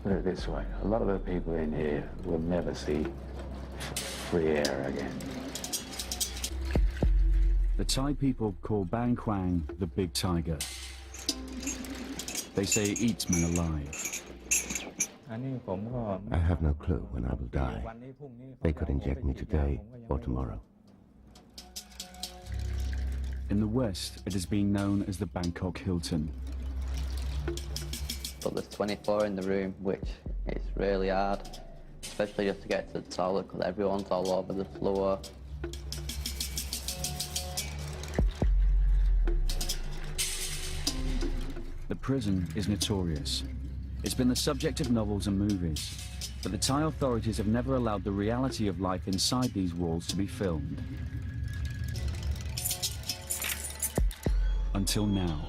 put it this way, a lot of the people in here will never see free air again. The Thai people call Bang Kwang the Big Tiger. They say it eats men alive. I have no clue when I will die. They could inject me today or tomorrow. In the West, it is being known as the Bangkok Hilton. But there's 24 in the room, which is really hard, especially just to get to the toilet because everyone's all over the floor. The prison is notorious. It's been the subject of novels and movies, but the Thai authorities have never allowed the reality of life inside these walls to be filmed. Until now.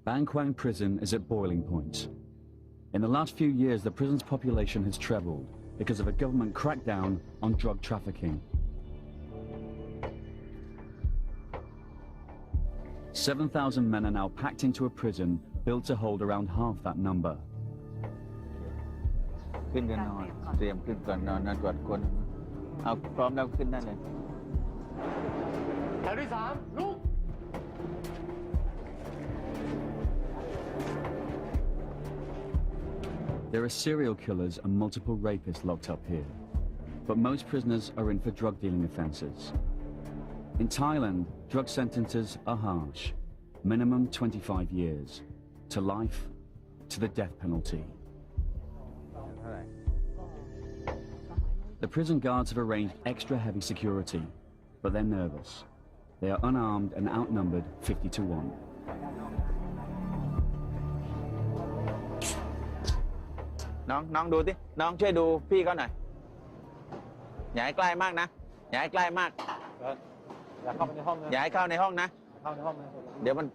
Bang Kwang prison is at boiling point. In the last few years, the prison's population has trebled because of a government crackdown on drug trafficking. 7,000 men are now packed into a prison built to hold around half that number. ขึ้นกันนอนเตรียมขึ้นก่อนนอนนะตรวจคนเอาพร้อมแล้วขึ้นได้เลยแถวที่3ลุก There are serial killers and multiple rapists locked up here, but most prisoners are in for drug dealing offences. In Thailand, drug sentences are harsh, minimum 25 years, to life, to the death penalty. The prison guards have arranged extra heavy security, but they're nervous. They are unarmed and outnumbered 50 to 1. น้องดูสิน้องช่วยดูพี่เขาหน่อยอย่าให้ใกล้มากนะอย่าให้ใกล้มากอย่าเข้าไปในห้องนะอย่าให้เข้าในห้องนะเข้าในห้องเดี๋ยวมัน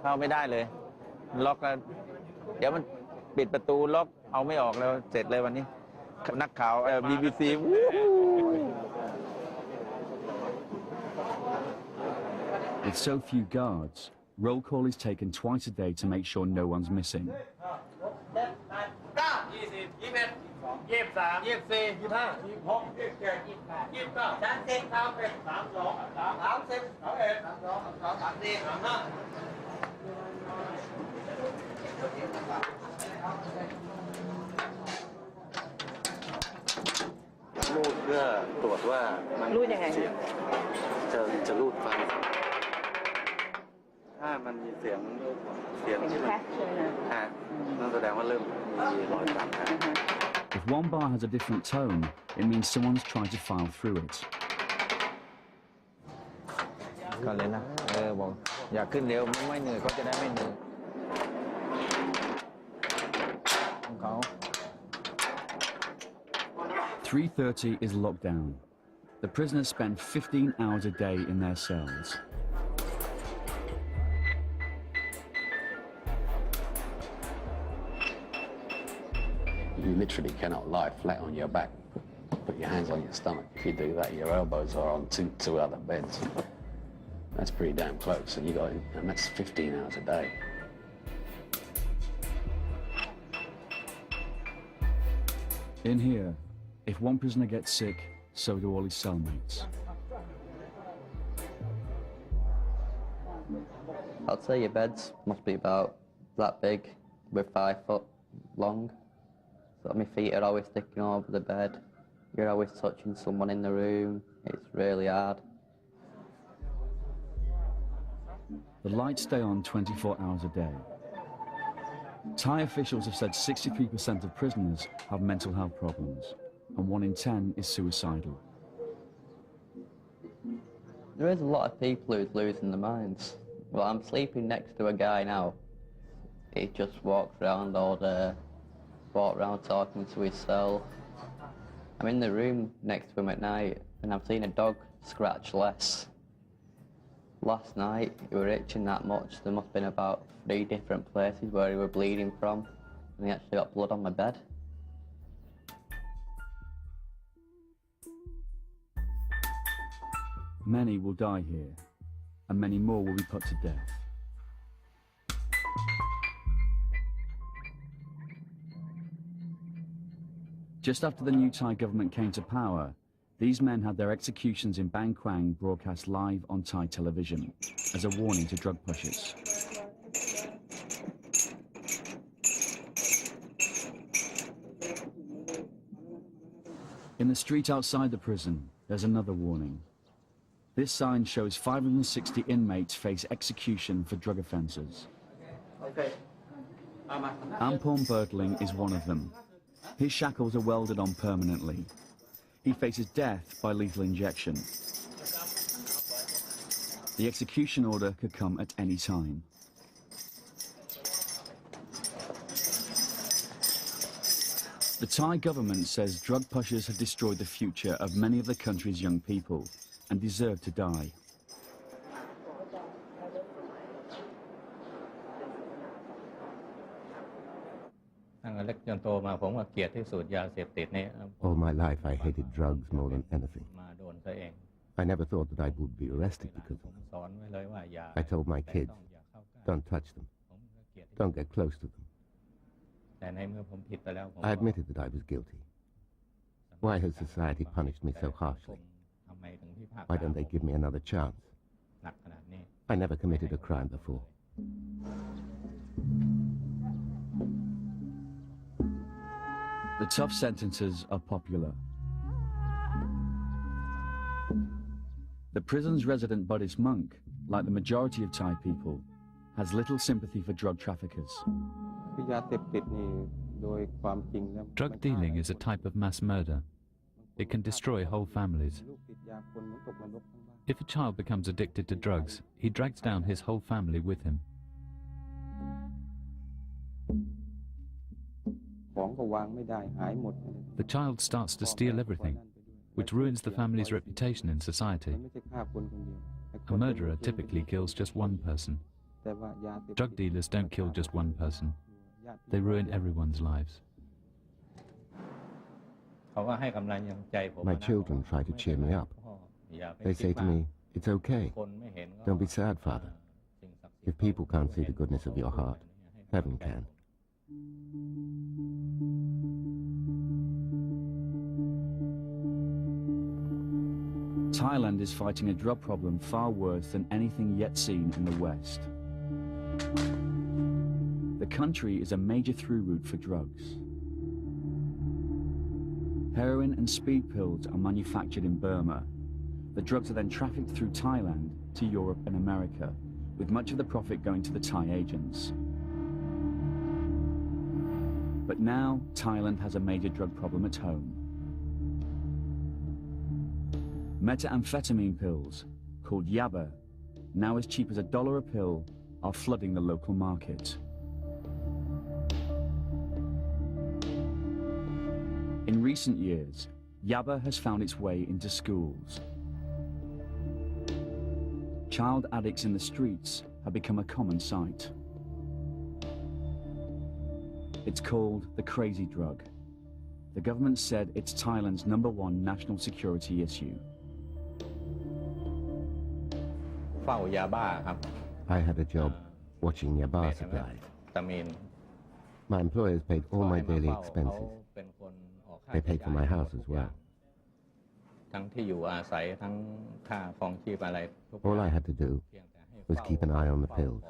เข้าไม่ได้เลยล็อกแล้วเดี๋ยวมันปิดประตูล็อกเอาไม่ออกแล้วเสร็จเลยวันนี้นักข่าว BBC With so few guards, roll call is taken twice a day to make sure no one's missing. รูดเพื่อตรวจว่ามันรูดยังไงจะรูดฟังถ้ามันมีเสียงที่มันนั่นแสดงว่าเริ่มมีรอยฟัง If one bar has a different tone, it means someone's tried to file through it. ก็เลยนะบอกอยากขึ้นเร็วไม่เหนื่อยเขาจะได้ไม่เหนื่อยของเขา 3:30 is lockdown. The prisoners spend 15 hours a day in their cells. You literally cannot lie flat on your back. Put your hands on your stomach. If you do that, your elbows are on two other beds. That's pretty damn close, and that's 15 hours a day. In here, if one prisoner gets sick, so do all his cellmates. I'd say your beds must be about that big, with 5 foot long. So my feet are always sticking over the bed. You're always touching someone in the room. It's really hard. The lights stay on 24 hours a day. Thai officials have said 63% of prisoners have mental health problems, and 1 in 10 is suicidal. There is a lot of people who's losing their minds. Well, I'm sleeping next to a guy now. He just walks around all day, walks around talking to himself. I'm in the room next to him at night, and I've seen a dog scratch less. Last night, he were itching that much. There must have been about 3 different places where he were bleeding from, and he actually got blood on my bed. Many will die here, and many more will be put to death. Just after the new Thai government came to power, these men had their executions in Bangkwang broadcast live on Thai television as a warning to drug pushers. In the street outside the prison, there's another warning. This sign shows 560 inmates face execution for drug offences. Ampon Bertling is one of them. His shackles are welded on permanently. He faces death by lethal injection. The execution order could come at any time. The Thai government says drug pushers have destroyed the future of many of the country's young people and deserve to die. All my life I hated drugs more than anything. I never thought that I would be arrested because of them. I told my kids, don't touch them. Don't get close to them. I admitted that I was guilty. Why has society punished me so harshly? Why don't they give me another chance? I never committed a crime before. The tough sentences are popular. The prison's resident Buddhist monk, like the majority of Thai people, has little sympathy for drug traffickers. Drug dealing is a type of mass murder. It can destroy whole families. If a child becomes addicted to drugs, he drags down his whole family with him. The child starts to steal everything, which ruins the family's reputation in society. A murderer typically kills just one person. Drug dealers don't kill just one person. They ruin everyone's lives. My children try to cheer me up. They say to me, it's okay. Don't be sad, Father. If people can't see the goodness of your heart, heaven can. Thailand is fighting a drug problem far worse than anything yet seen in the West. The country is a major through route for drugs. Heroin and speed pills are manufactured in Burma. The drugs are then trafficked through Thailand to Europe and America, with much of the profit going to the Thai agents. But now, Thailand has a major drug problem at home. Methamphetamine pills, called yaba, now as cheap as $1 a pill, are flooding the local market. In recent years, yaba has found its way into schools. Child addicts in the streets have become a common sight. It's called the crazy drug. The government said it's Thailand's #1 national security issue. I had a job watching yaba supply. My employers paid all my daily expenses. They paid for my house as well. All I had to do was keep an eye on the pills.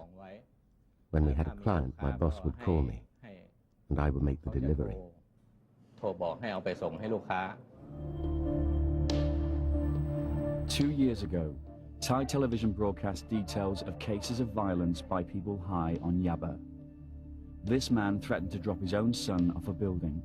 When we had a client, my boss would call me, and I would make the delivery. 2 years ago, Thai television broadcast details of cases of violence by people high on yaba. This man threatened to drop his own son off a building.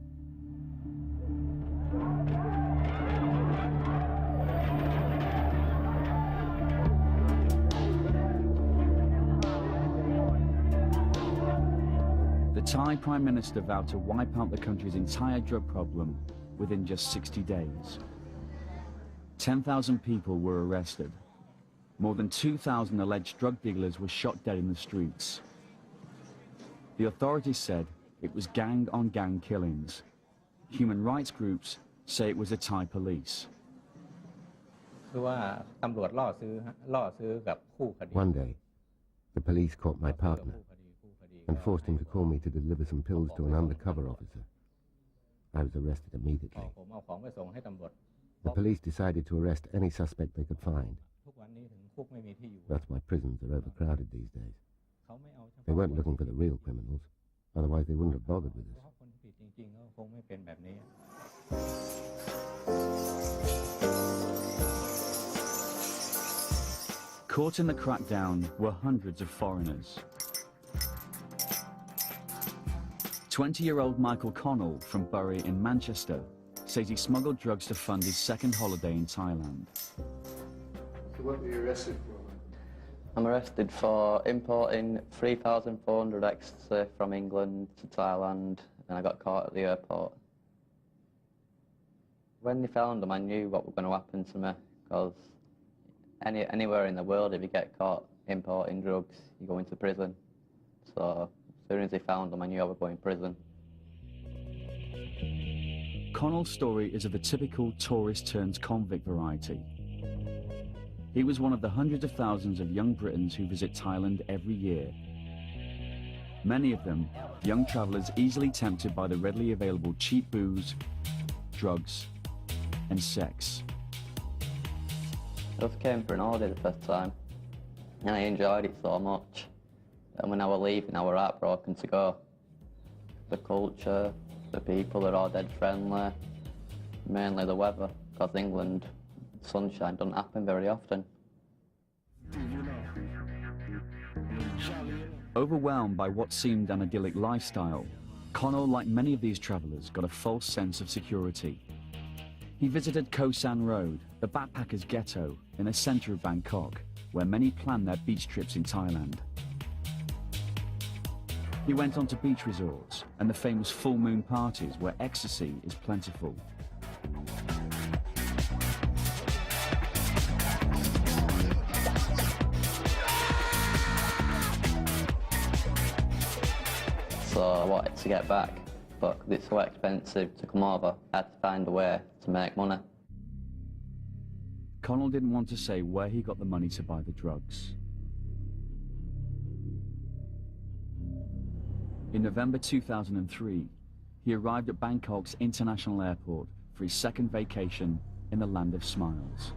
The Thai Prime Minister vowed to wipe out the country's entire drug problem within just 60 days. 10,000 people were arrested. More than 2,000 alleged drug dealers were shot dead in the streets. The authorities said it was gang-on-gang killings. Human rights groups say it was the Thai police. One day, the police caught my partner and forced him to call me to deliver some pills to an undercover officer. I was arrested immediately. The police decided to arrest any suspect they could find. That's why prisons are overcrowded these days. They weren't looking for the real criminals, otherwise they wouldn't have bothered with us. Caught in the crackdown were hundreds of foreigners. 20-year-old Michael Connell from Bury in Manchester says he smuggled drugs to fund his second holiday in Thailand. So what were you arrested for? I'm arrested for importing 3,400 ecstasy from England to Thailand, and I got caught at the airport. When they found them, I knew what was going to happen to me, because anywhere in the world, if you get caught importing drugs, you go into prison. So as soon as they found them, I knew I would go in prison. Connell's story is of the typical tourist-turns-convict variety. He was one of the hundreds of thousands of young Britons who visit Thailand every year. Many of them, young travellers easily tempted by the readily available cheap booze, drugs, and sex. I just came for an holiday the first time, and I enjoyed it so much. And when I was leaving, I was heartbroken to go. The culture, the people are all dead friendly, mainly the weather, because England, sunshine doesn't happen very often. Overwhelmed by what seemed an idyllic lifestyle, Connell, like many of these travellers, got a false sense of security. He visited Koh San Road, the backpackers' ghetto in the centre of Bangkok, where many plan their beach trips in Thailand. He went on to beach resorts and the famous full moon parties where ecstasy is plentiful. So I wanted to get back, but because it's so expensive to come over, I had to find a way to make money. Connell didn't want to say where he got the money to buy the drugs. In November 2003, he arrived at Bangkok's international airport for his second vacation in the land of smiles.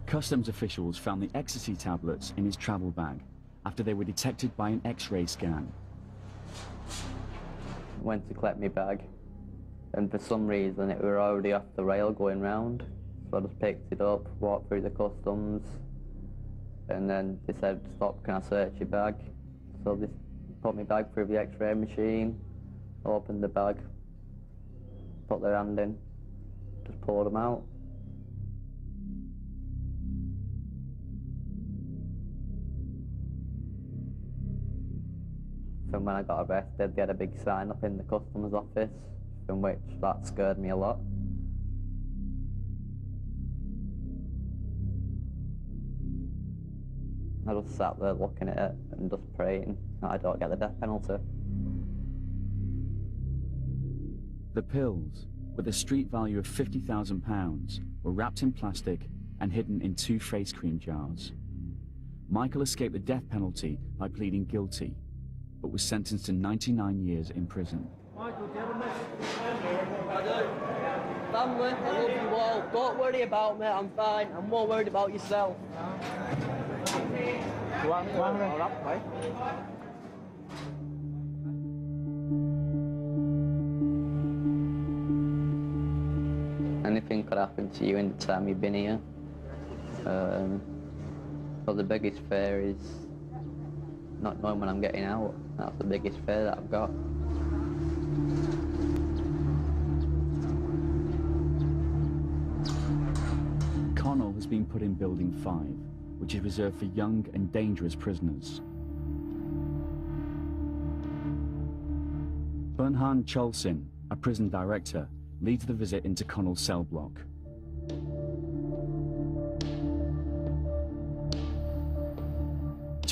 Customs officials found the ecstasy tablets in his travel bag after they were detected by an X-ray scan. Went to collect my bag, and for some reason it were already off the rail going round. So I just picked it up, walked through the customs, and then they said, "Stop, can I search your bag?" So they put my bag through the X-ray machine, opened the bag, put their hand in, just poured them out. And when I got arrested, they had a big sign up in the customs office, from which that scared me a lot. I just sat there looking at it and just praying that I don't get the death penalty. The pills, with a street value of £50,000, were wrapped in plastic and hidden in 2 face cream jars. Michael escaped the death penalty by pleading guilty, but was sentenced to 99 years in prison. Michael, do you have a message? I do. Family, I love you all. Don't worry about me, I'm fine. I'm more worried about yourself. Anything could happen to you in the time you've been here. But the biggest fear is not knowing when I'm getting out. That's the biggest fear that I've got. Connell has been put in Building 5, which is reserved for young and dangerous prisoners. Bernhan Cholsin, a prison director, leads the visit into Connell's cell block.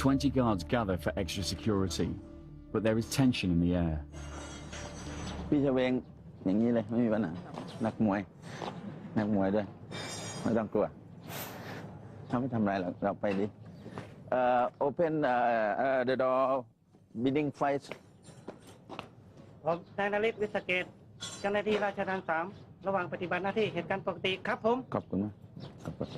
20 guards gather for extra security, but there is tension in the air. พี่เชเวงอย่างนี้เลยไม่มีปัญหานักมวยด้วยไม่ต้องกลัวเขาไม่ทำอะไรหรอกเราไปดิopen the door bidding fight ผมนายนฤทธิ์วิสเกตเจ้าหน้าที่ราชทัณฑ์3ระหว่างปฏิบัติหน้าที่เหตุการณ์ปกติครับผม ขอบคุณมากขอบคุณ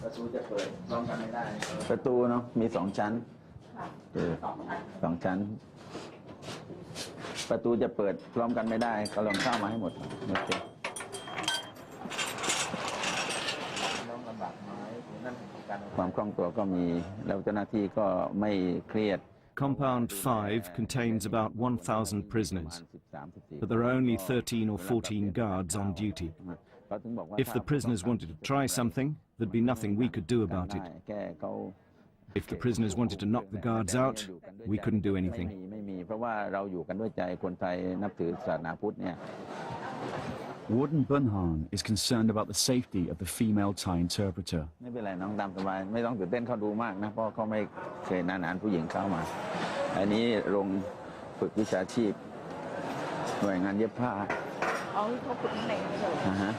ประตูจะเปิดพร้อมกันไม่ได้ประตูเนาะมี2 ชั้น2 ชั้นประตูจะเปิดพร้อมกันไม่ได้ก็ลองเข้ามาให้หมดโอเคความคล่องตัวก็มีแล้วเจ้าหน้าที่ก็ไม่เครียด Compound 5 contains about 1,000 prisoners, but there are only 13 or 14 guards on duty. If the prisoners wanted to try something, there'd be nothing we could do about it. If the prisoners wanted to knock the guards out, we couldn't do anything. Warden Bunhan is concerned about the safety of the female Thai interpreter. ไม่เป็นไรน้องตามสบายไม่ต้องตื่นเต้นเขาดูมากนะเพราะเขาไม่เคยนานๆผู้หญิงเข้ามาอันนี้โรงฝึกวิชาชีพหน่วยงานเย็บผ้าอ๋อเขาฝึกที่ไหนเลย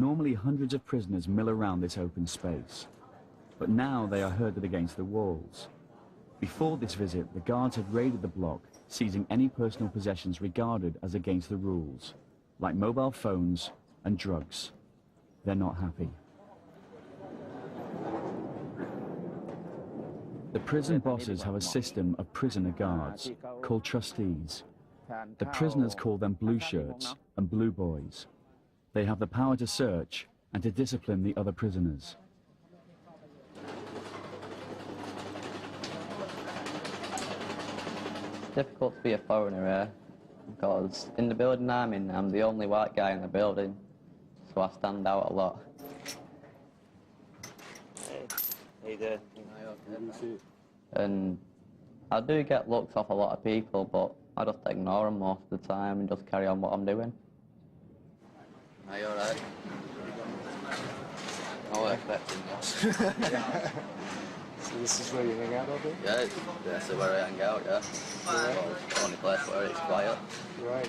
Normally hundreds of prisoners mill around this open space, but now they are herded against the walls. Before this visit, the guards had raided the block, seizing any personal possessions regarded as against the rules, like mobile phones and drugs. They're not happy. The prison bosses have a system of prisoner guards, called trustees. The prisoners call them blue shirts and blue boys. They have the power to search and to discipline the other prisoners. It's difficult to be a foreigner here, because in the building I'm in, I'm the only white guy in the building, so I stand out a lot. And I do get looks off a lot of people, but I just ignore them most of the time and just carry on what I'm doing. Are you alright? I was expecting that. So this is where you hang out all day? Yeah, this is where I hang out, yeah. Well, only place where it's quiet. Right.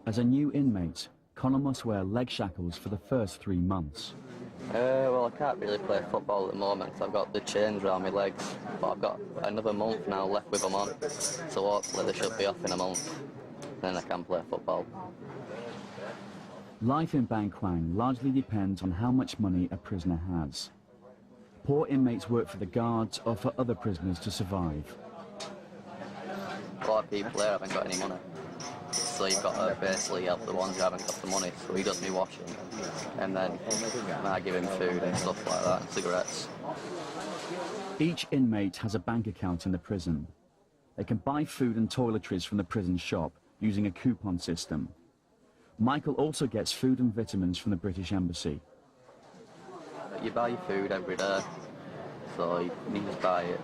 As a new inmate, Connor must wear leg shackles for the first 3 months. Well, I can't really play football at the moment because I've got the chains around my legs, but I've got another month now left with them on, so hopefully they should be off in a month, then I can play football. Life in Bangkwang largely depends on how much money a prisoner has. Poor inmates work for the guards or for other prisoners to survive. A lot of people there haven't got any money, so you've got to basically help the ones who haven't got the money, so he does me washing, and then I give him food and stuff like that, and cigarettes. Each inmate has a bank account in the prison. They can buy food and toiletries from the prison shop using a coupon system. Michael also gets food and vitamins from the British Embassy. You buy food every day, so you just buy it.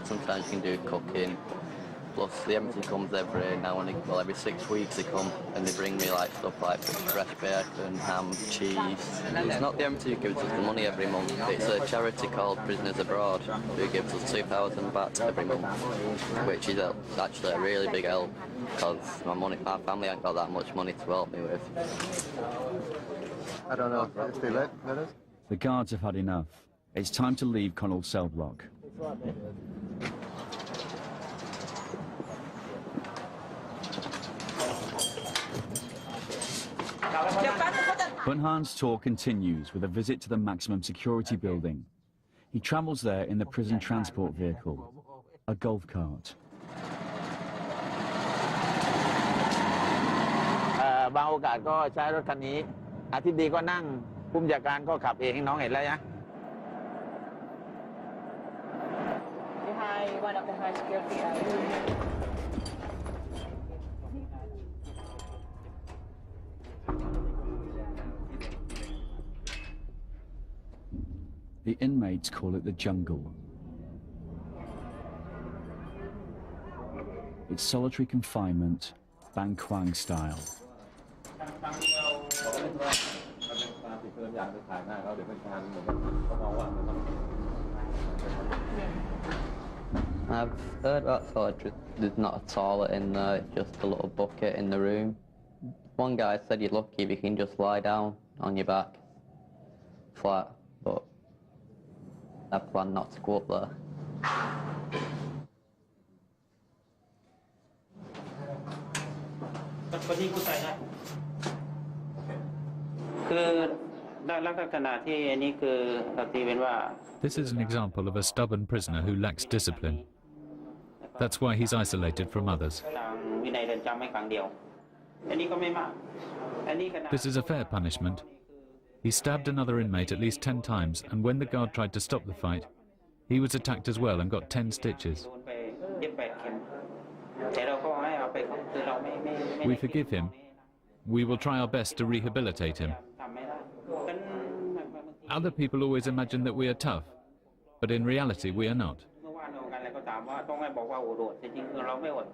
Sometimes you can do cooking. Plus the embassy comes every 6 weeks they come and they bring me like stuff like fresh bacon, ham, cheese. It's not the embassy who gives us the money every month. It's a charity called Prisoners Abroad who gives us 2,000 baht every month, which is actually a really big help because my family ain't got that much money to help me with. I don't know if they let us. The guards have had enough. It's time to leave Connell's cell block. Bunhan's tour continues with a visit to the maximum security building. He travels there in the prison transport vehicle, a golf cart. บางโอกาสก็ใช้รถคันนี้อาทิตย์ดีก็นั่งผู้บัญชาการก็ขับเองน้องเห็นแล้วนะ Behind one of the high security areas. The inmates call it the jungle. It's solitary confinement, Bang Kwang style. I've heard about solitary. There's not a toilet in there, it's just a little bucket in the room. One guy said you're lucky if you can just lie down on your back, flat, but I plan not to go up there. คนที่ผู้ใส่นะคือลักษณะที่อันนี้คือตีเป็นว่า This is an example of a stubborn prisoner who lacks discipline. That's why he's isolated from others. ทางวินัยเรือนจำไม่ขังเดียวอันนี้ก็ไม่มากอันนี้ขนาด This is a fair punishment. He stabbed another inmate at least 10 times, and when the guard tried to stop the fight, he was attacked as well and got 10 stitches. โดนไปเย็บ8 เข็มแต่เราก็ให้เอาไปคือเราไม่ We forgive him. We will try our best to rehabilitate him. ทำไม่ได้ Other people always imagine that we are tough, but in reality we are not. เมื่อวานเรากันอะไรก็ถามว่าต้องให้บอกว่าโอดจริงๆคือเราไม่อด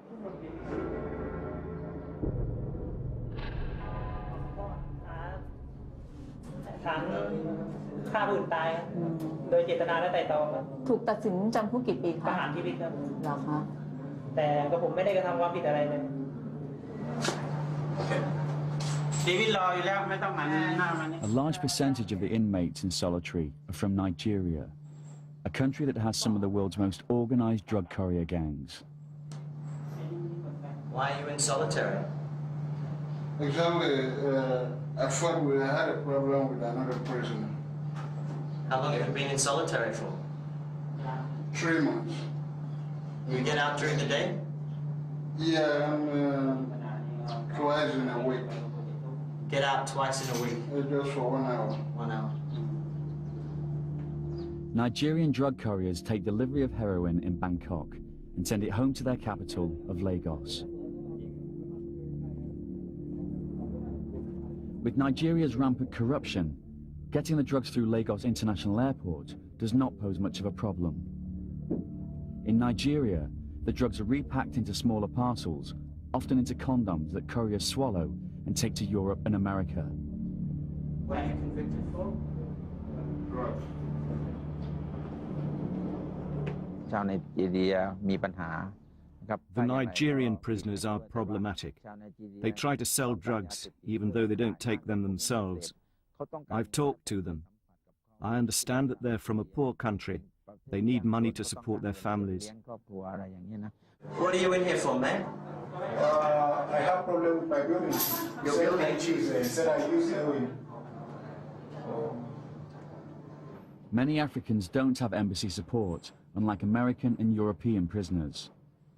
ฐานฆ่าผู้อื่นตายครับโดยเจตนาและไตร่ตรองครับ ถูกตัดสินจำคุกกี่ปี ประ คะ หารชีวิตครับ เหรอคะ แต่ก็ผมไม่ได้กระทำความผิดอะไรเลยชีวิตรออยู่แล้วไม่ต้องหันหน้ามานี่ A large percentage of the inmates in solitary are from Nigeria, a country that has some of the world's most organized drug courier gangs. Why are you in solitary? Exactly. I thought we had a problem with another prisoner. How long have you been in solitary for? 3 months. You get out during the day? Yeah, twice in a week. Get out twice in a week? Just for 1 hour. 1 hour. Nigerian drug couriers take delivery of heroin in Bangkok and send it home to their capital of Lagos. With Nigeria's rampant corruption, getting the drugs through Lagos International Airport does not pose much of a problem. In Nigeria, the drugs are repacked into smaller parcels, often into condoms that couriers swallow and take to Europe and America. What are you convicted for? Drugs. ชาวไนจีเรียมีปัญหา The Nigerian prisoners are problematic. They try to sell drugs, even though they don't take them themselves. I've talked to them. I understand that they're from a poor country. They need money to support their families. What are you in here for, man? I have problem with my building. Your building? Said I use heroin. Many Africans don't have embassy support, unlike American and European prisoners.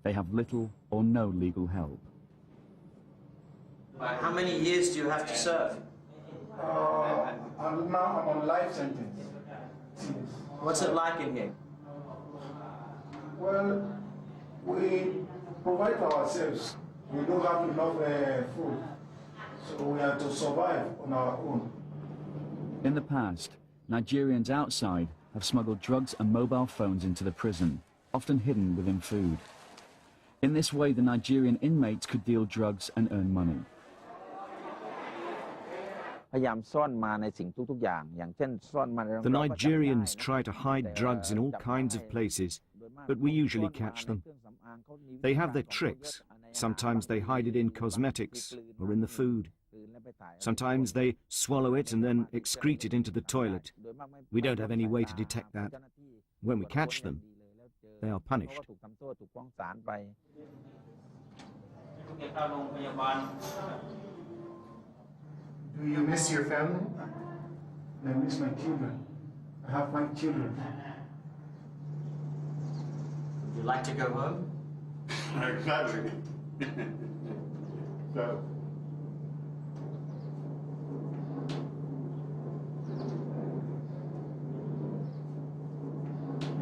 They have little or no legal help. How many years do you have to serve? I'm on life sentence. What's it like in here? Well, we provide for ourselves. We don't have enough food, so we have to survive on our own. In the past, Nigerians outside have smuggled drugs and mobile phones into the prison, often hidden within food. In this way, the Nigerian inmates could deal drugs and earn money. พยายามซ่อนมาในสิ่งทุกๆอย่างอย่างเช่นซ่อนมา The Nigerians try to hide drugs in all kinds of places, but we usually catch them. They have their tricks. Sometimes they hide it in cosmetics or in the food. Sometimes they swallow it and then excrete it into the toilet. We don't have any way to detect that. When we catch them, they are punished. Do you miss your family? I miss my children. I have 5 children. Would you like to go home? Exactly. So.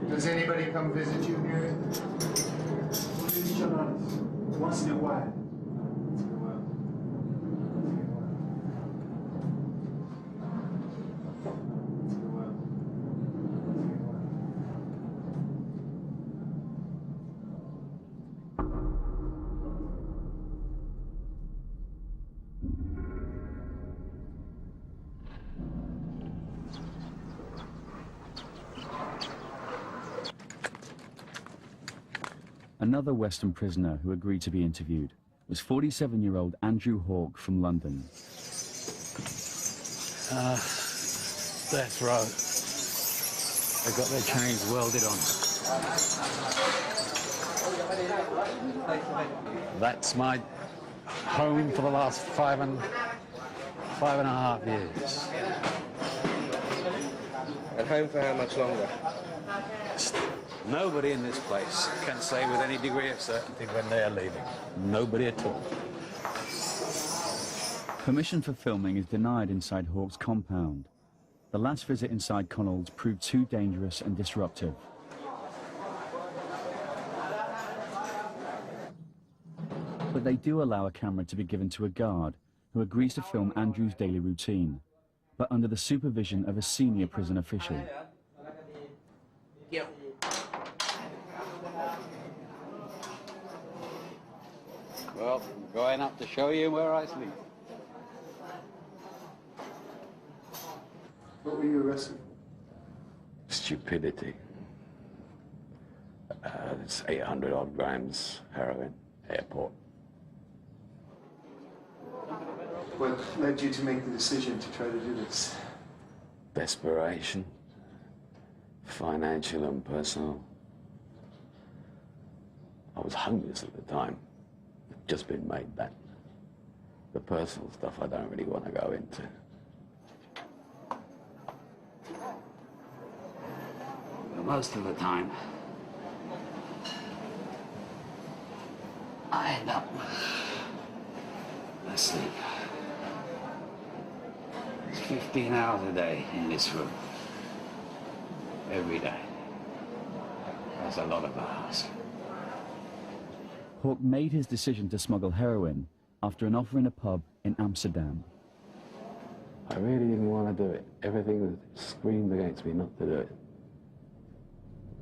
Does anybody come visit you here? Once in a while. Another Western prisoner who agreed to be interviewed was 47-year-old Andrew Hawke from London. Death row. They've got their chains welded on. That's my home for the last five and a half years. And home for how much longer? Nobody in this place can say with any degree of certainty when they are leaving. Nobody at all. Permission for filming is denied inside Hawke's compound. The last visit inside Connell's proved too dangerous and disruptive. But they do allow a camera to be given to a guard who agrees to film Andrew's daily routine, but under the supervision of a senior prison official. Well, I'm going up to show you where I sleep. What were you arrested? Stupidity. It's 800 odd grams heroin, airport. What led you to make the decision to try to do this? Desperation. Financial and personal. I was homeless at the time. Just been made that. The personal stuff I don't really want to go into. But most of the time, I end up asleep. It's 15 hours a day in this room. Every day. That's a lot of hours. Hawke made his decision to smuggle heroin after an offer in a pub in Amsterdam. I really didn't want to do it. Everything screamed against me not to do it.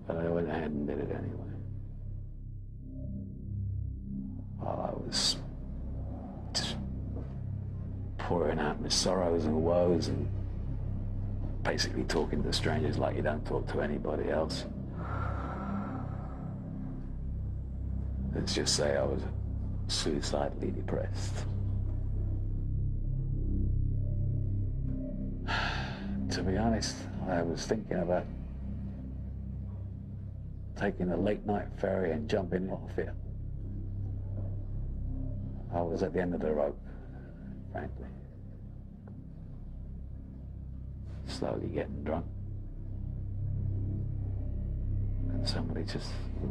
But I went ahead and did it anyway. I was just pouring out my sorrows and woes and basically talking to strangers like you don't talk to anybody else. Let's just say I was suicidally depressed. To be honest, I was thinking about taking a late night ferry and jumping off it. I was at the end of the rope, frankly. Slowly getting drunk. And somebody just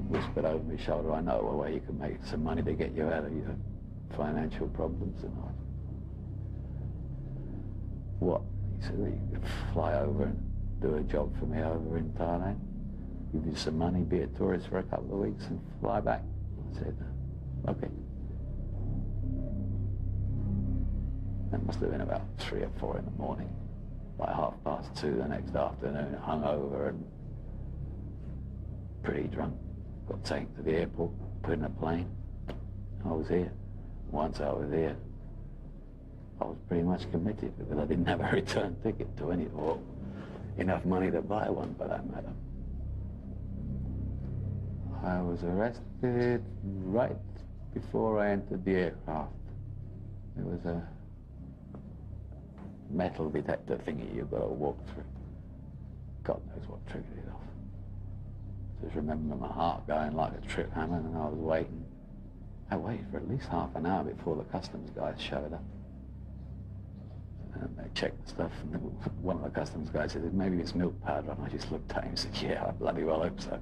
whispered over my shoulder, I know a way you can make some money to get you out of your financial problems. And I, what? He said, well, you could fly over and do a job for me over in Thailand, give you some money, be a tourist for a couple of weeks and fly back. I said, okay. That must have been about 3 or 4 in the morning. By 2:30 the next afternoon, hungover and pretty drunk. Got taken to the airport, put in a plane. I was here. Once I was here, I was pretty much committed because I didn't have a return ticket to any, or enough money to buy one for that matter. I was arrested right before I entered the aircraft. There was a metal detector thingy you've got to walk through. God knows what triggered it off. Just remember my heart going like a trip hammer, and I was waiting. I waited for at least half an hour before the customs guys showed up. And they checked the stuff, and one of the customs guys said, maybe it's milk powder, and I just looked at him and said, yeah, I bloody well hope so.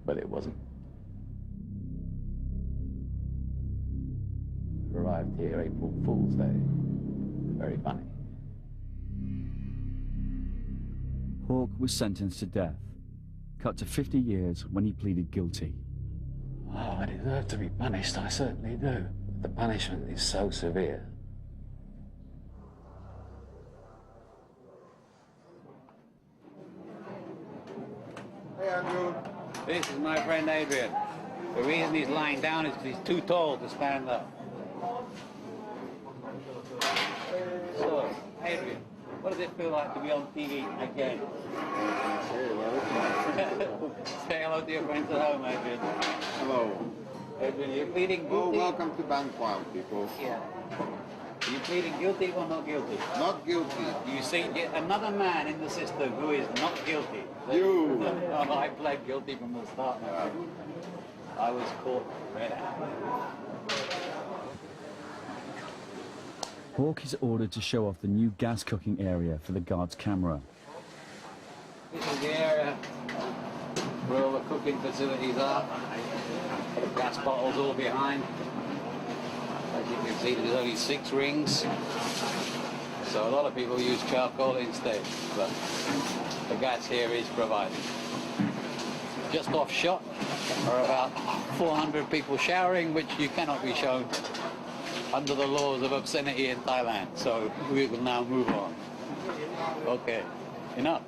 But it wasn't. Arrived here April Fool's Day. Very funny. Hawke was sentenced to death, cut to 50 years when he pleaded guilty. Oh, I deserve to be punished, I certainly do. The punishment is so severe. Hey, Andrew. This is my friend Adrian. The reason he's lying down is because he's too tall to stand up. So, Adrian, What does it feel like to be on TV again? Say hello to your friends at home, Adrian. Hello. Adrian, you're pleading guilty? Oh, welcome to Bangkok, people. Yeah. Are you pleading guilty or not guilty? Not guilty. You see another man in the system who is not guilty. You. Oh, I pled guilty from the start, my friend. I was caught red-handed. Hawke is ordered to show off the new gas cooking area for the guard's camera. This is the area where all the cooking facilities are. Gas bottles all behind. As you can see, there's only 6 rings. So a lot of people use charcoal instead, but the gas here is provided. Just off shot are about 400 people showering, which you cannot be shown under the laws of obscenity in Thailand. So we will now move on. Okay, enough.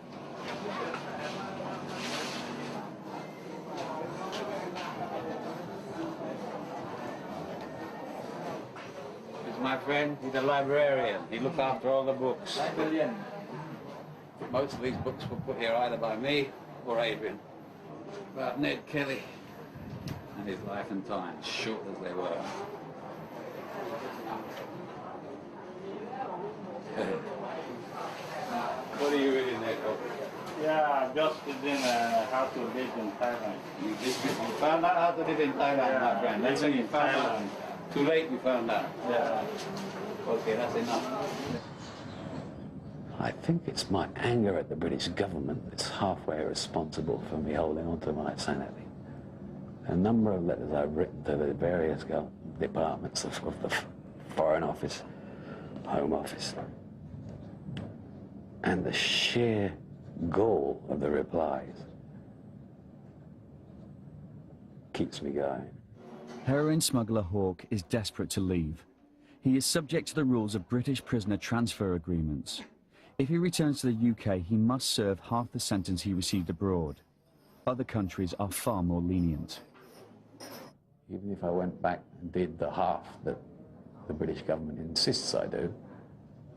This is my friend, he's a librarian. He looks after all the books. Librarian. Most of these books were put here either by me or Adrian. About Ned Kelly and his life and times, short as they were. What are you reading there, Bob? Yeah, just reading how to live in Thailand. You found out how to live in Thailand, my friend. That's when you found out. Too late you found out. Yeah. Okay, that's enough. I think it's my anger at the British government that's halfway responsible for me holding on to my sanity. A number of letters I've written to the various departments of the Foreign Office, Home Office, and the sheer gall of the replies keeps me going. Heroin smuggler Hawke is desperate to leave. He is subject to the rules of British prisoner transfer agreements. If he returns to the UK, he must serve half the sentence he received abroad. Other countries are far more lenient. Even if I went back and did the half that the British government insists I do,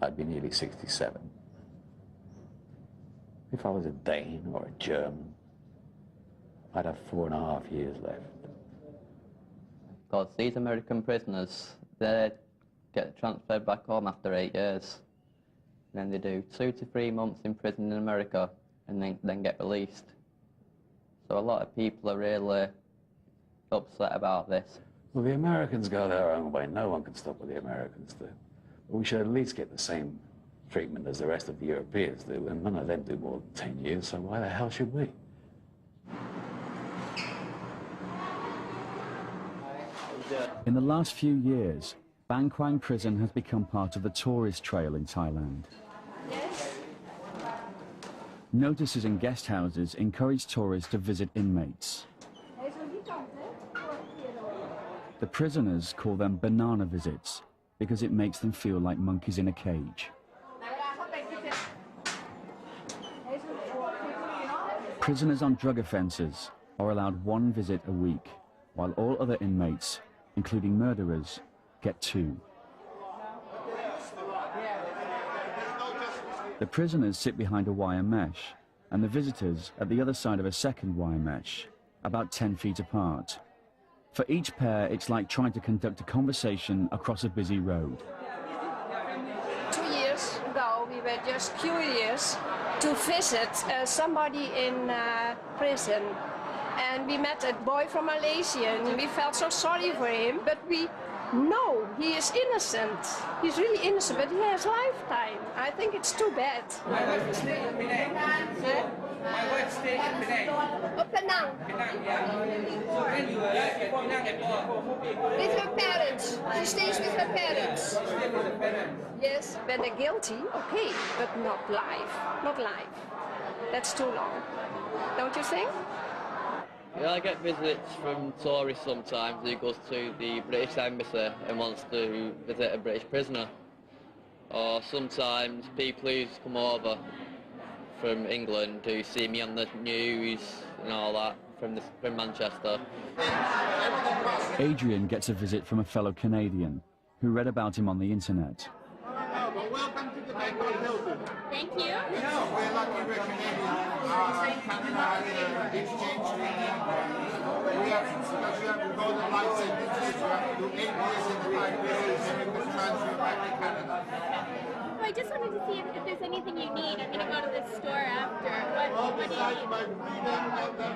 I'd be nearly 67. If I was a Dane or a German, I'd have 4.5 years left. Because these American prisoners, they get transferred back home after 8 years. And then they do 2 to 3 months in prison in America and then get released. So a lot of people are really upset about this. Well, the Americans go their own way. No one can stop what the Americans do. But we should at least get the same treatment as the rest of the Europeans do, and none of them do more than 10 years, so why the hell should we? In the last few years, Bang Kwang prison has become part of the tourist trail in Thailand. Notices in guest houses encourage tourists to visit inmates. The prisoners call them banana visits because it makes them feel like monkeys in a cage. Prisoners on drug offences are allowed 1 visit a week, while all other inmates, including murderers, get 2. The prisoners sit behind a wire mesh, and the visitors at the other side of a second wire mesh, about 10 feet apart. For each pair, it's like trying to conduct a conversation across a busy road. 2 years ago, we were just curious to visit somebody in prison. And we met a boy from Malaysia, and we felt so sorry for him, but we know he is innocent. He's really innocent, but he has lifetime. I think it's too bad. My wife is staying in Penang. My wife staying in Penang. Oh, Penang. Penang, yeah. So when you were at Penang before? With her parents. She stays with her parents. She stays with her parents. Yes, when they're guilty, okay, but not live. Not live. That's too long. Don't you think? Yeah, I get visits from tourists sometimes who goes to the British Embassy and wants to visit a British prisoner. Or sometimes people who come over from England who see me on the news and all that from Manchester. Adrian gets a visit from a fellow Canadian who read about him on the internet. Welcome to the Bangkok Hilton. exchange training. We have, because you have to go to life sentences, you have to do 8 years in the Liberia and then the transfer back to Canada. I just wanted to see if there's anything you need. I'm going to go to the store after. What do you need?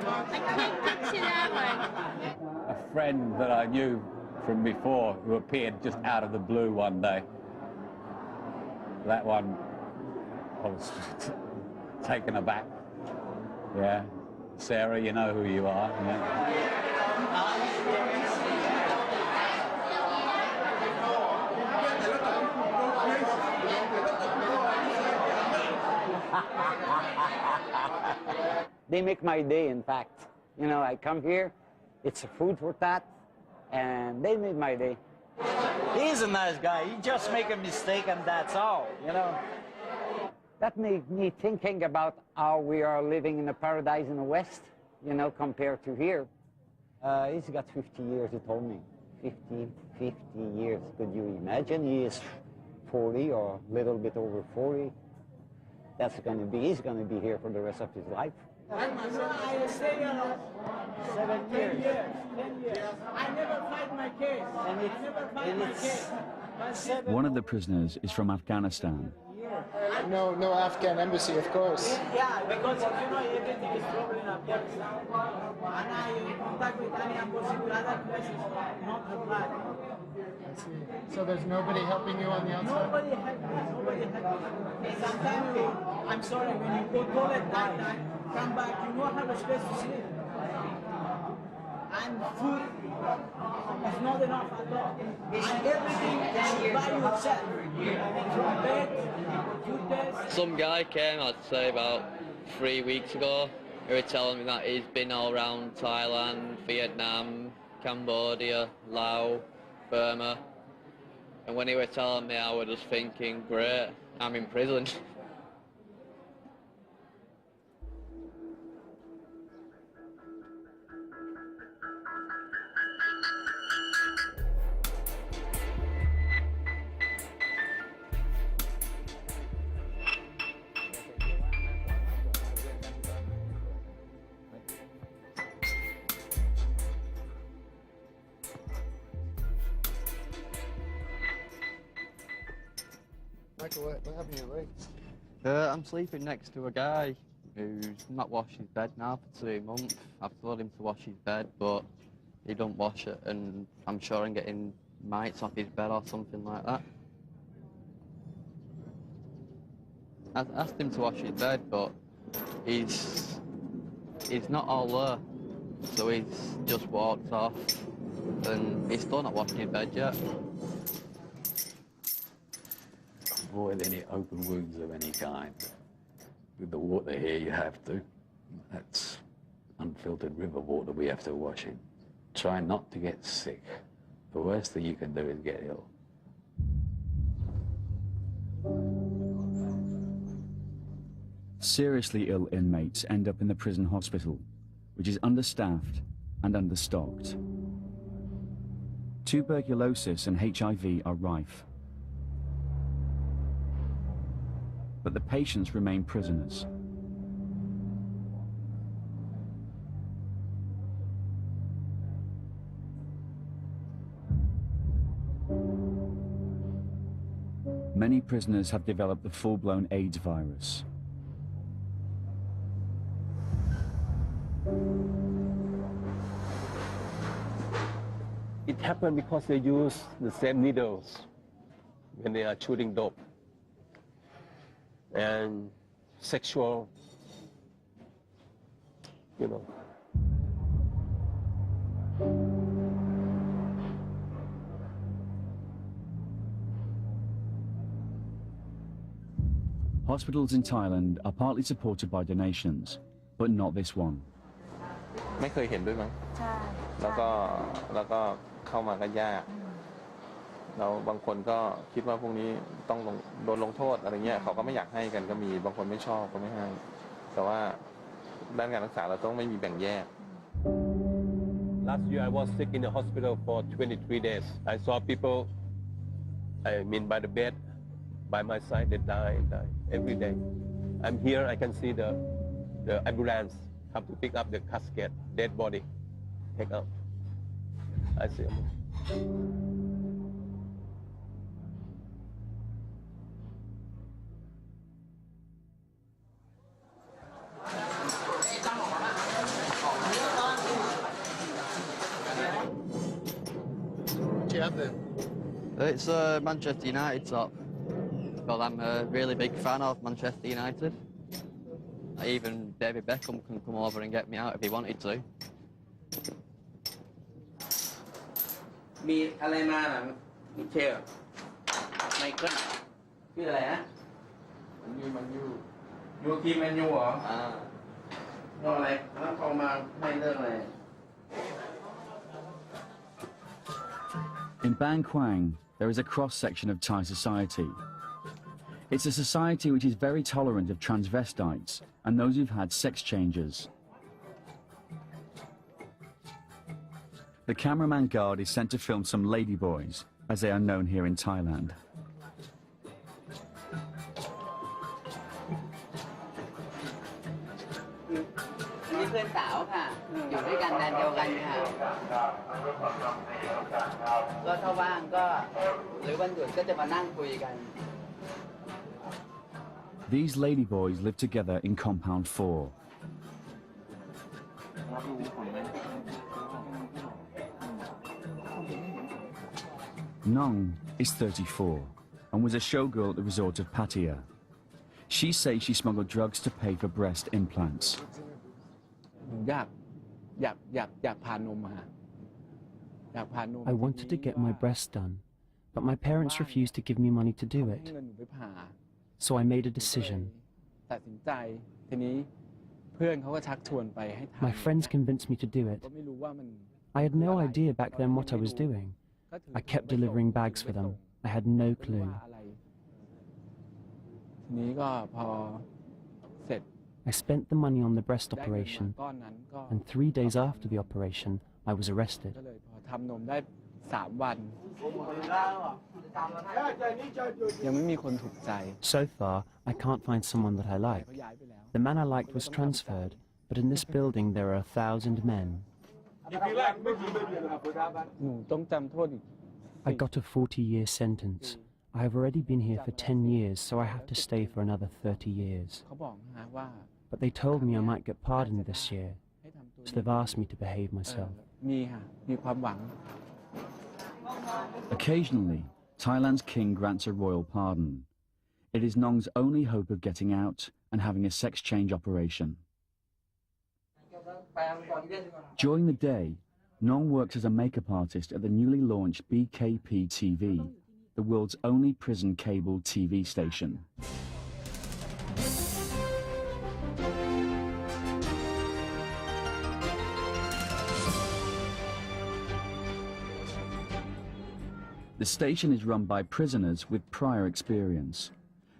I can't get to that one. A friend that I knew from before who appeared just out of the blue one day. That one, I was taken aback. Yeah. Sarah, you know who you are. Yeah. They make my day, in fact. You know, I come here, it's a food for thought, and they made my day. He's a nice guy. He just make a mistake and that's all, you know. That made me thinking about how we are living in a paradise in the West, you know, compared to here. He's got 50 years, he told me. 50 years. Could you imagine? He is 40 or a little bit over 40. That's going to be, he's going to be here for the rest of his life. I stay here 7 years. 10 years. I never fight my case. I never fight my case. One of the prisoners is from Afghanistan. No Afghan embassy, of course. Yeah, because you know everything is problem in Afghanistan. And I contact with any embassy to other places, not reply. I see. So there's nobody helping you on the outside? Nobody help me. Nobody help me. Sometimes I'm sorry, when you go toilet that time, come back, you don't have a space to sleep. And food is not enough at all. And everything is by yourself. From bed, toothpaste. Some guy came, I'd say about 3 weeks ago. He was telling me that he's been all around Thailand, Vietnam, Cambodia, Laos, Burma. And when he was telling me, I was just thinking, great, I'm in prison. Michael, what happened to your legs? I'm sleeping next to a guy who's not washed his bed now for 2 months. I've told him to wash his bed, but he don't wash it, and I'm sure I'm getting mites off his bed or something like that. I asked him to wash his bed, but he's not all there, so he's just walked off, and he's still not washing his bed yet. Avoid any open wounds of any kind. With the water here, you have to. That's unfiltered river water we have to wash in. Try not to get sick. The worst thing you can do is get ill. Seriously ill inmates end up in the prison hospital, which is understaffed and understocked. Tuberculosis and HIV are rife. But the patients remain prisoners. Many prisoners have developed the full-blown AIDS virus. It happened because they use the same needles when they are shooting dope. And sexual, you know. Hospitals in Thailand are partly supported by donations, but not this one. ไม่เคยเห็นด้วยมั้งแล้วก็เข้ามาก็ยากแล้วบางคนก็คิดว่าพวกนี้ต้องโดนลงโทษอะไรเงี้ยเขาก็ไม่อยากให้กันก็มีบางคนไม่ชอบก็ไม่ให้แต่ว่าด้านการรักษาเราต้องไม่มีแบ่งแยก Last year I was sick in the hospital for 23 days. I saw people, I mean by the bed, by my side, they die every day. I'm here, I can see the ambulance Come to pick up the casket, dead body, take out. I see. What do you have there? It's a Manchester United top. Well, I'm a really big fan of Manchester United. Even David Beckham can come over and get me out if he wanted to. มีอะไรมาล่ะมิเชลไมเคิลชื่ออะไรฮะมันยูทีมแมนยูเหรอเรื่องอะไรแล้วเขามาให้เรื่องอะไร In Bangkwang, there is a cross-section of Thai society. It's a society which is very tolerant of transvestites and those who've had sex changes. The cameraman guard is sent to film some ladyboys, as they are known here in Thailand. นี่เพื่อนสาวค่ะ อยู่ด้วยกันแดนเดียวกันค่ะ ก็ถ้าว่างก็หรือวันหยุดก็จะมานั่งคุยกัน These ladyboys live together in compound 4. Nong is 34 and was a showgirl at the resort of Pattaya. She says she smuggled drugs to pay for breast implants. อยากผ่านนมมาอยากผ่านนม I wanted to get my breasts done, but my parents refused to give me money to do it. เงินหนูไปผ่า So I made a decision. ตัดสินใจทีนี้เพื่อนเขาก็ชักชวนไปให้ทำ My friends convinced me to do it. ก็ไม่รู้ว่ามัน I had no idea back then what I was doing. I kept delivering bags for them. I had no clue. ทีนี้ก็พอเสร็จ I spent the money on the breast operation, ก้อนนั้นก็ and 3 days after the operation, I was arrested. ก็เลยพอทำนมได้3 วัน ยังไม่มีคนถูกใจ So far, I can't find someone that I like. The man I liked was transferred, but in this building there are 1,000 men. หนูต้องจำโทษอีก I got a 40-year sentence. I have already been here for 10 years, so I have to stay for another 30 years. เขาบอกนะว่า But they told me I might get pardoned this year, so they've asked me to behave myself. มีค่ะมีความหวัง Occasionally, Thailand's king grants a royal pardon. It is Nong's only hope of getting out and having a sex change operation. During the day, Nong works as a makeup artist at the newly launched BKP TV, the world's only prison cable TV station. The station is run by prisoners with prior experience.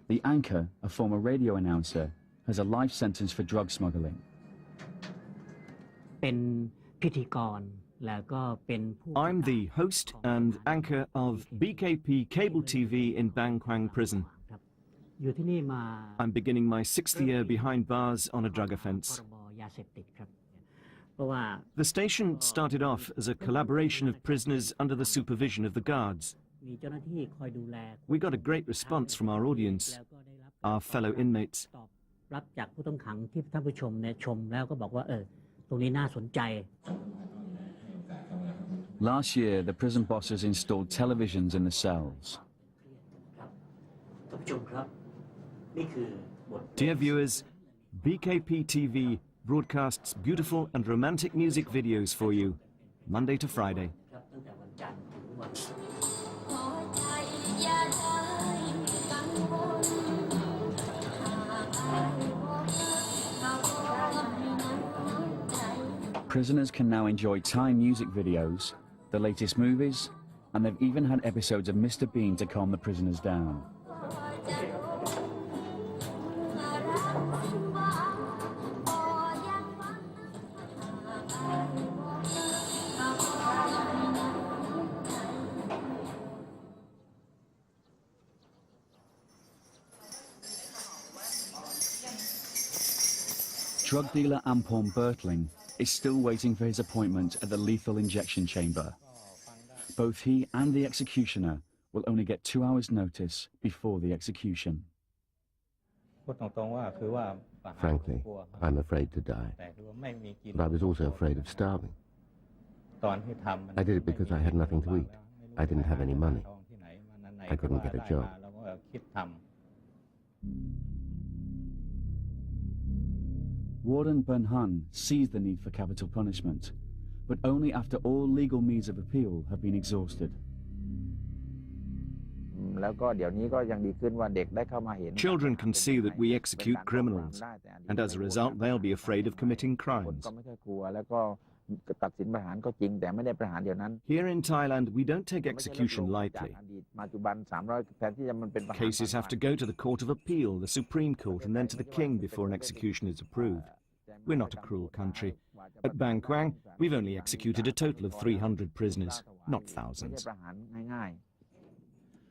The anchor, a former radio announcer, has a life sentence for drug smuggling. เป็นพิธีกรแล้วก็เป็นผู้ I'm the host and anchor of BKP Cable TV in Bangkwang Prison. อยู่ที่นี่มา I'm beginning my 6th year behind bars on a drug offence. พรบยาเสพติดครับเพราะว่า The station started off as a collaboration of prisoners under the supervision of the guards. มีเจ้าหน้าที่คอยดูแล We got a great response from our audience, our fellow inmates. ตอบรับจากผู้ต้องขังที่ท่านผู้ชมเนี่ยชมแล้วก็บอกว่าตรงนี้น่าสนใจ Last year, the prison bosses installed televisions in the cells. ท่านผู้ชมครับนี่คือบท Dear viewers, BKP TV broadcasts beautiful and romantic music videos for you, Monday to Friday. ครับตั้งแต่วันจันทร์ถึงวันศุกร์ Prisoners can now enjoy Thai music videos, the latest movies, and they've even had episodes of Mr. Bean to calm the prisoners down. drug dealer Ampon Bertling is still waiting for his appointment at the lethal injection chamber. Both he and the executioner will only get 2 hours' notice before the execution. Frankly, I'm afraid to die. But I was also afraid of starving. I did it because I had nothing to eat. I didn't have any money. I couldn't get a job. Warden Bernhan sees the need for capital punishment, but only after all legal means of appeal have been exhausted. Children can see that we execute criminals, and as a result, they'll be afraid of committing crimes. Here in Thailand, we don't take execution lightly. Cases have to go to the Court of Appeal, the Supreme Court, and then to the King before an execution is approved. We're not a cruel country. At Bang Kwang, we've only executed a total of 300 prisoners, not thousands.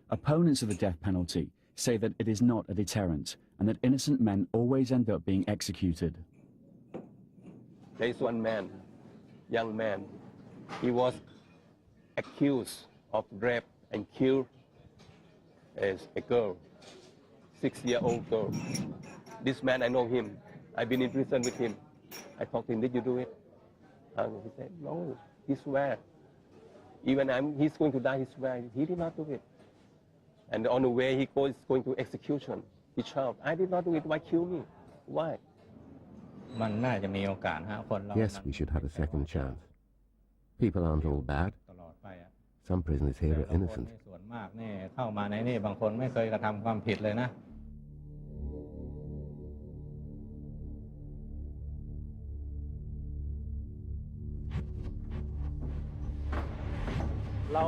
Opponents of the death penalty say that it is not a deterrent and that innocent men always end up being executed. There is one man, young man, he was accused of rape and killed as a girl, 6-year-old girl. This man, I know him. I've been in prison with him. I talked to him, did you do it? And he said, no, he swear. Even he's going to die, he swear. He did not do it. And on the way he goes going to execution. He shouted, I did not do it, why kill me? Why? Yes, we should have a second chance. People aren't all bad. Some prisoners here are innocent. When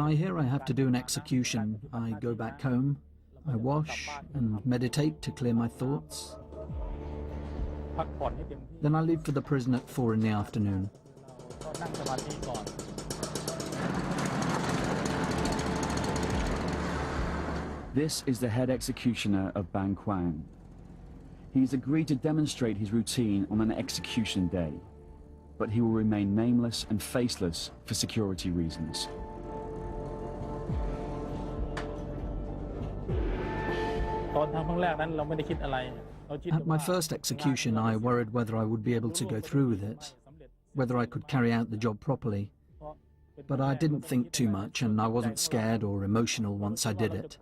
I hear I have to do an execution, I go back home, I wash and meditate to clear my thoughts. Then I leave for the prison at 4 in the afternoon. This is the head executioner of Bang Kwang. He's agreed to demonstrate his routine on an execution day, but he will remain nameless and faceless for security reasons. At my first execution, I worried whether I would be able to go through with it, whether I could carry out the job properly. But I didn't think too much, and I wasn't scared or emotional once I did it.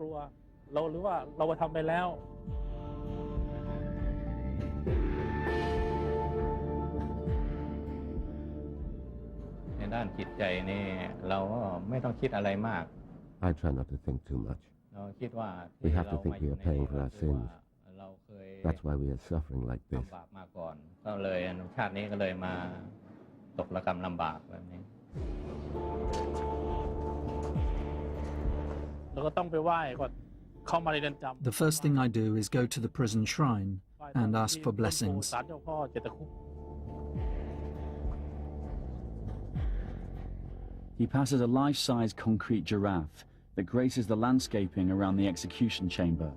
I try not to think too much. We have to think we are paying for our sins. That's why we are suffering like this. The first thing I do is go to the prison shrine and ask for blessings. He passes a life-size concrete giraffe that graces the landscaping around the execution chamber.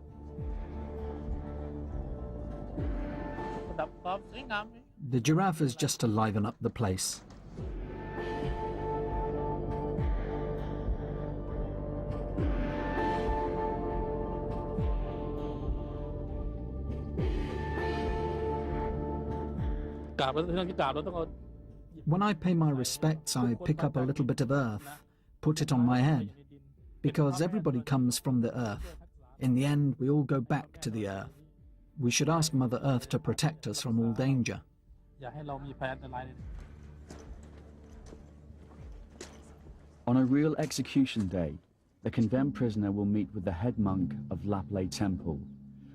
The giraffe is just to liven up the place. When I pay my respects, I pick up a little bit of earth, put it on my head, because everybody comes from the earth. In the end, we all go back to the earth. We should ask Mother Earth to protect us from all danger. On a real execution day, the condemned prisoner will meet with the head monk of Laplay Temple,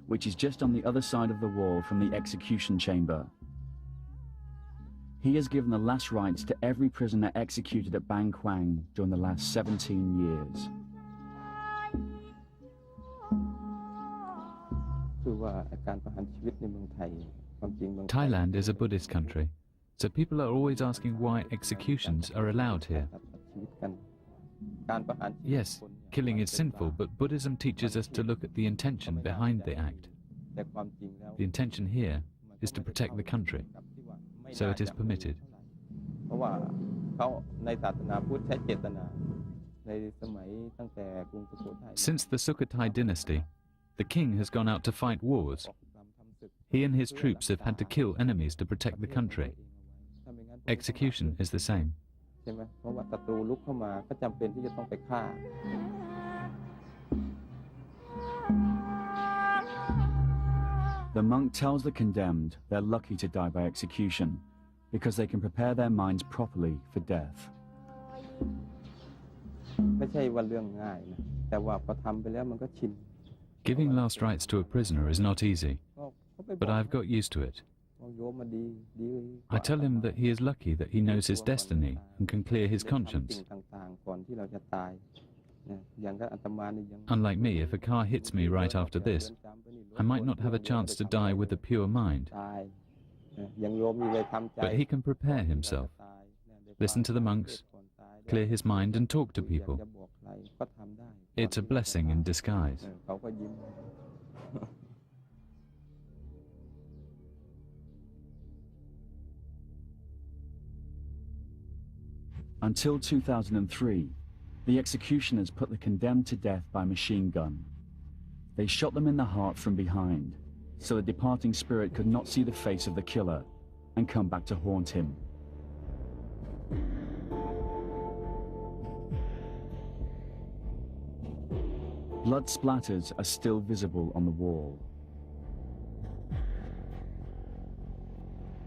which is just on the other side of the wall from the execution chamber. He has given the last rites to every prisoner executed at Bang Kwang during the last 17 years. Thailand is a Buddhist country, so people are always asking why executions are allowed here. Yes, killing is sinful, but Buddhism teaches us to look at the intention behind the act. The intention here is to protect the country, so it is permitted. Since the Sukhothai dynasty, the king has gone out to fight wars. He and his troops have had to kill enemies to protect the country. Execution is the same. The monk tells the condemned they're lucky to die by execution because they can prepare their minds properly for death. Giving last rites to a prisoner is not easy, but I've got used to it. I tell him that he is lucky that he knows his destiny and can clear his conscience. Unlike me, if a car hits me right after this, I might not have a chance to die with a pure mind. But he can prepare himself, listen to the monks, clear his mind and talk to people. It's a blessing in disguise. Until 2003, the executioners put the condemned to death by machine gun. They shot them in the heart from behind, so the departing spirit could not see the face of the killer and come back to haunt him. Blood splatters are still visible on the wall.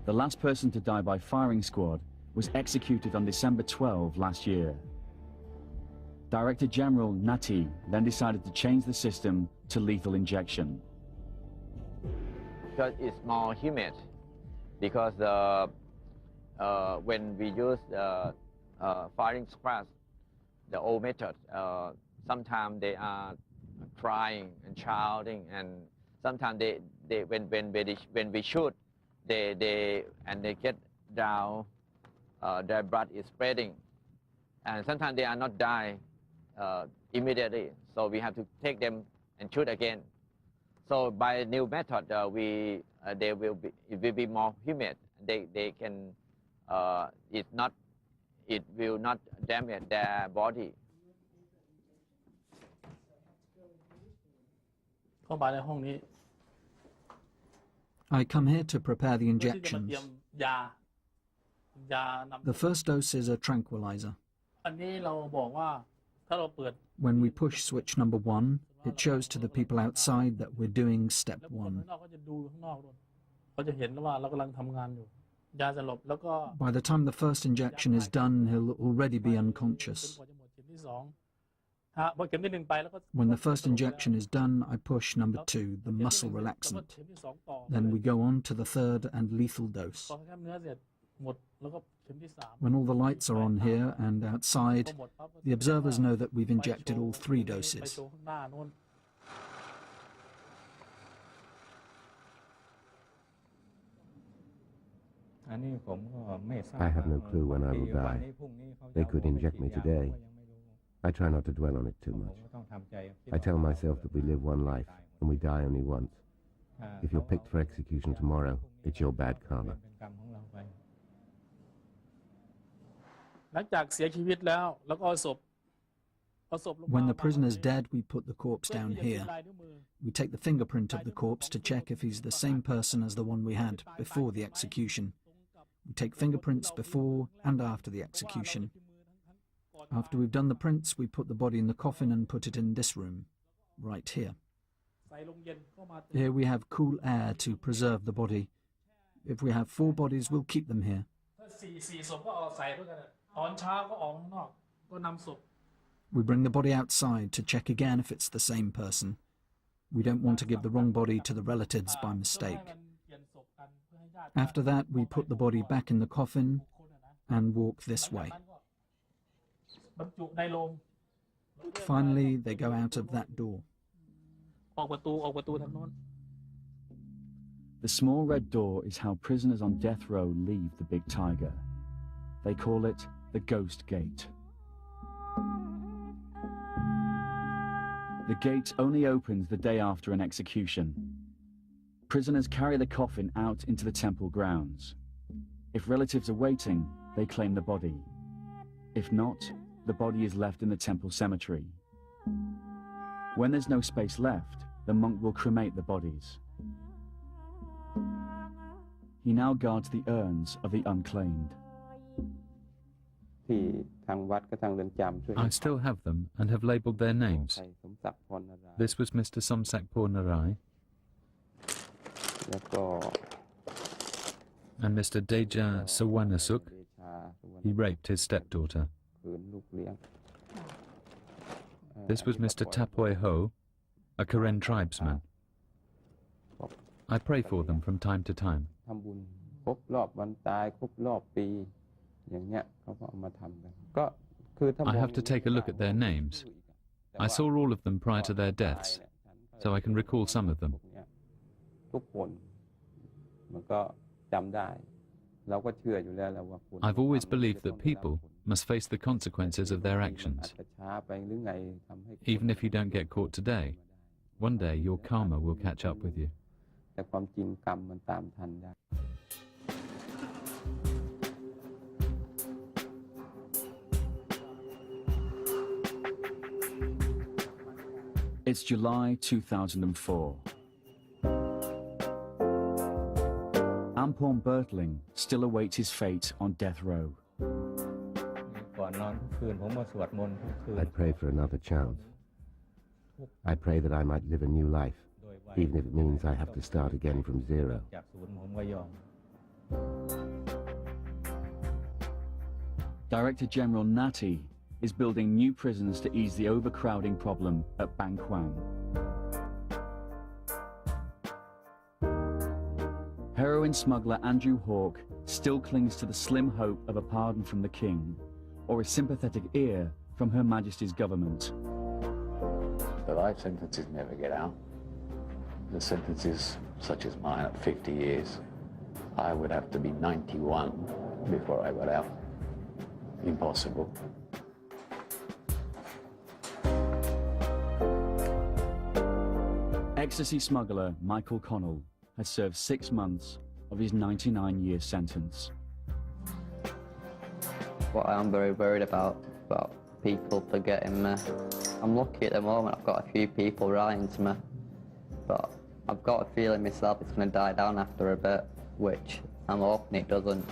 The last person to die by firing squad was executed on December 12 last year. Director General Nati then decided to change the system to lethal injection. Because it's more humid, because when we use firing squads, the old method, sometimes they are crying and shouting, and sometimes when we shoot, they get down. Their blood is spreading, and sometimes they are not die immediately. So we have to take them and shoot again. So by new method, it will be more humid. They can it will not damage their body. I come here to prepare the injections. The first dose is a tranquilizer. When we push switch number 1, it shows to the people outside that we're doing step 1. By the time the first injection is done, he'll already be unconscious. When the first injection is done, I push number 2, the muscle relaxant. Then we go on to the third and lethal dose. When all the lights are on here and outside, the observers know that we've injected all 3 doses. I have no clue when I will die. They could inject me today. I try not to dwell on it too much. I tell myself that we live one life and we die only once. If you're picked for execution tomorrow, it's your bad karma. When the prisoner's dead, we put the corpse down here. We take the fingerprint of the corpse to check if he's the same person as the one we had before the execution. We take fingerprints before and after the execution. After we've done the prints, we put the body in the coffin and put it in this room, right here. Here we have cool air to preserve the body. If we have 4 bodies, we'll keep them here. We bring the body outside to check again if it's the same person. We don't want to give the wrong body to the relatives by mistake. After that, we put the body back in the coffin and walk this way. Finally, they go out of that door. The small red door is how prisoners on death row leave the big tiger. They call it the Ghost Gate. The gate only opens the day after an execution. Prisoners carry the coffin out into the temple grounds. If relatives are waiting, they claim the body. If not, the body is left in the temple cemetery. When there's no space left, the monk will cremate the bodies. He now guards the urns of the unclaimed. I still have them and have labelled their names. This was Mr. Somsak Pornarai and Mr. Deja Sawanasuk. He raped his stepdaughter. This was Mr. Tapoy Ho, a Karen tribesman. I pray for them from time to time. I have to take a look at their names. I saw all of them prior to their deaths, so I can recall some of them. I've always believed that people must face the consequences of their actions. Even if you don't get caught today, one day your karma will catch up with you. It's July 2004. Ampon Bertling still awaits his fate on death row. I pray for another chance. I pray that I might live a new life, even if it means I have to start again from zero. Director General Nati is building new prisons to ease the overcrowding problem at Bang Kwang. Heroin smuggler Andrew Hawke still clings to the slim hope of a pardon from the King or a sympathetic ear from Her Majesty's government. The life sentences never get out. The sentences, such as mine, at 50 years, I would have to be 91 before I got out. Impossible. Ecstasy smuggler Michael Connell has served 6 months of his 99-year sentence. What I am very worried about people forgetting me. I'm lucky at the moment, I've got a few people writing to me, but I've got a feeling myself it's going to die down after a bit, which I'm hoping it doesn't.